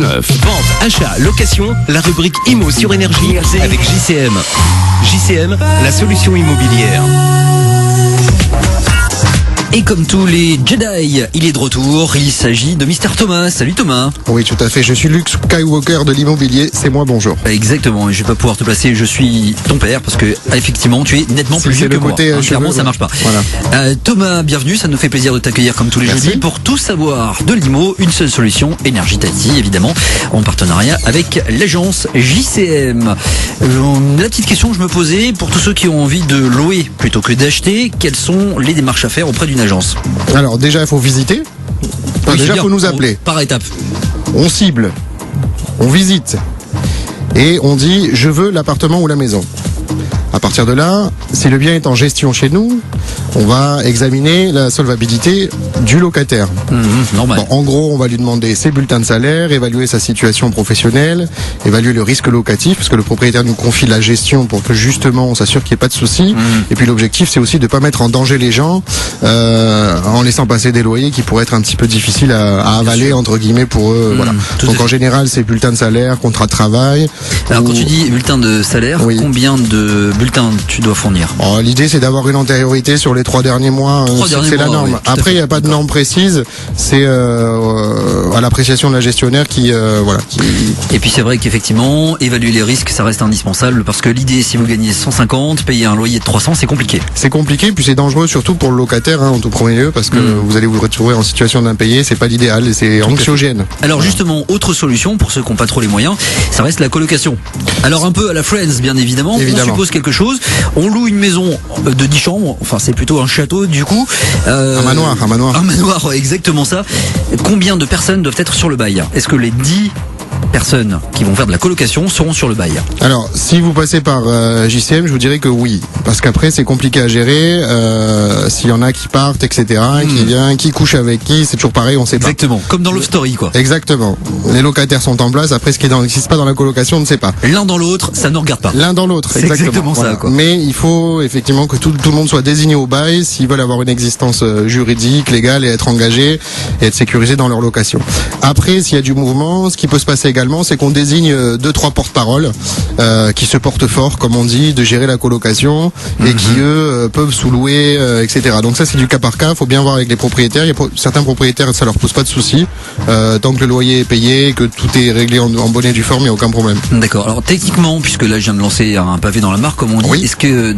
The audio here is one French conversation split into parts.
6-9. Vente, achat, location, la rubrique IMO sur Énergie avec JCM. JCM, la solution immobilière. Et comme tous les Jedi, il est de retour, il s'agit de Mister Thomas. Salut Thomas. Oui, tout à fait, je suis Luke Skywalker de l'immobilier, c'est moi, bonjour. Exactement, et je vais pas pouvoir te placer, je suis ton père, parce que effectivement tu es nettement plus vieux que moi. Clairement ça marche pas. Voilà. Thomas, bienvenue, ça nous fait plaisir de t'accueillir comme tous les jeudis pour tout savoir de l'IMO, une seule solution, Énergie Tati évidemment, en partenariat avec l'agence JCM. La petite question que je me posais, pour tous ceux qui ont envie de louer plutôt que d'acheter, quelles sont les démarches à faire auprès d'une agence? Alors déjà, il faut visiter. Déjà, il faut nous appeler. Par étape. On cible, on visite et on dit je veux l'appartement ou la maison. À partir de là, si le bien est en gestion chez nous, on va examiner la solvabilité du locataire. Normal. Bon, en gros, on va lui demander ses bulletins de salaire, évaluer sa situation professionnelle, évaluer le risque locatif, parce que le propriétaire nous confie la gestion pour que justement on s'assure qu'il n'y ait pas de soucis. Et puis l'objectif, c'est aussi de ne pas mettre en danger les gens en laissant passer des loyers qui pourraient être un petit peu difficiles à avaler, entre guillemets, pour eux. Voilà. Donc en général, c'est bulletins de salaire, contrat de travail. Alors quand tu dis bulletin de salaire, combien de bulletins tu dois fournir? L'idée, c'est d'avoir une antériorité sur les 3 derniers mois. C'est la norme. Après, il n'y a pas de norme précise. C'est à l'appréciation de la gestionnaire qui. Et puis c'est vrai qu'effectivement, évaluer les risques, ça reste indispensable parce que l'idée, si vous gagnez 150, payer un loyer de 300, c'est compliqué. C'est compliqué, puis c'est dangereux surtout pour le locataire, en tout premier lieu, parce que vous allez vous retrouver en situation d'impayé. C'est pas l'idéal et c'est anxiogène. Alors justement, autre solution pour ceux qui n'ont pas trop les moyens, ça reste la colocation. Alors un peu à la Friends, bien évidemment. On suppose quelque chose. On loue une maison de 10 chambres. Enfin, c'est plutôt un château du coup. Un manoir. Un manoir, exactement ça. Combien de personnes doivent être sur le bail? Est-ce que les 10 personnes qui vont faire de la colocation seront sur le bail? Alors, si vous passez par JCM, je vous dirais que oui, parce qu'après c'est compliqué à gérer. S'il y en a qui partent, etc., qui vient, qui couche avec qui, c'est toujours pareil, on sait pas. Exactement, comme dans Love Story, quoi. Exactement. Les locataires sont en place. Après, ce qui se passe dans la colocation, on ne sait pas. L'un dans l'autre, ça ne regarde pas. L'un dans l'autre, c'est exactement ça, quoi. Mais il faut effectivement que tout le monde soit désigné au bail s'ils veulent avoir une existence juridique, légale et être engagés et être sécurisés dans leur location. Après, s'il y a du mouvement, ce qui peut se passer également, c'est qu'on désigne 2-3 porte-paroles qui se portent fort, comme on dit, de gérer la colocation et qui eux peuvent sous-louer, etc. Donc ça, c'est du cas par cas. Faut bien voir avec les propriétaires. Certains propriétaires, ça leur pose pas de soucis tant que le loyer est payé, que tout est réglé en bonne et due forme, il n'y a aucun problème. D'accord. Alors techniquement, puisque là je viens de lancer un pavé dans la mare, comme on dit, est-ce que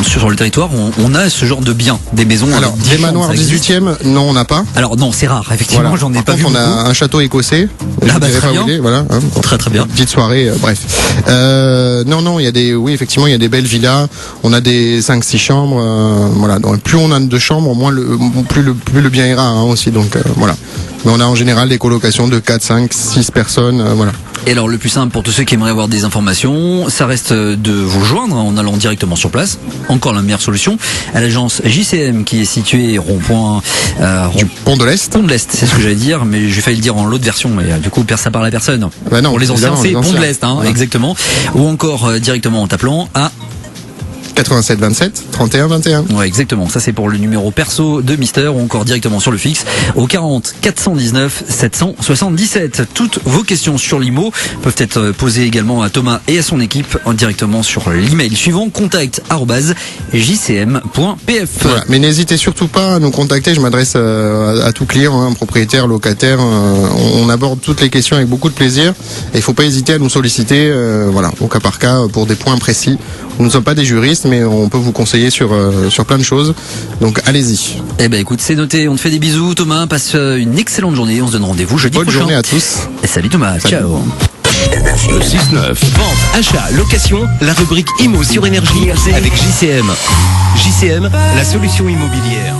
sur le territoire, on a ce genre de biens, des maisons? Alors des manoirs 18e, non, on n'a pas. Alors non, c'est rare. Effectivement, j'en ai pas vu. On a un château écossais. Très bien. Voilà. Très bien. Petite soirée, bref. Non, il y a effectivement, il y a des belles villas. On a des 5-6 chambres. Voilà. Donc, plus on a de chambres, moins plus le bien ira aussi. Donc voilà. Mais on a en général des colocations de 4, 5, 6 personnes. Voilà. Et alors le plus simple pour tous ceux qui aimeraient avoir des informations, ça reste de vous joindre en allant directement sur place. Encore la meilleure solution à l'agence JCM qui est située rond-point du Pont de l'Est. Pont de l'Est, c'est ce que j'allais dire, mais j'ai failli le dire en l'autre version, mais du coup ça parle à personne. Bah non, pour les anciens, c'est Pont de l'Est, voilà. Exactement. Ou encore directement en t'appelant à 87 27 31 21. Ouais, exactement. Ça c'est pour le numéro perso de Mister, ou encore directement sur le fixe au 40 419 777. Toutes vos questions sur l'IMO peuvent être posées également à Thomas et à son équipe directement sur l'email suivant contact@jcm.pf. Voilà. Mais n'hésitez surtout pas à nous contacter. Je m'adresse à tout client, propriétaire, locataire. On aborde toutes les questions avec beaucoup de plaisir. Et il faut pas hésiter à nous solliciter, au cas par cas, pour des points précis. Nous ne sommes pas des juristes, mais on peut vous conseiller sur plein de choses. Donc allez-y. Eh ben écoute, c'est noté. On te fait des bisous, Thomas. Passe une excellente journée. On se donne rendez-vous jeudi prochain. Bonne journée à tous. Et salut Thomas. Salut. Ciao. Le 6-9. Vente, achat, location, la rubrique IMO sur Énergie avec JCM. JCM, la solution immobilière.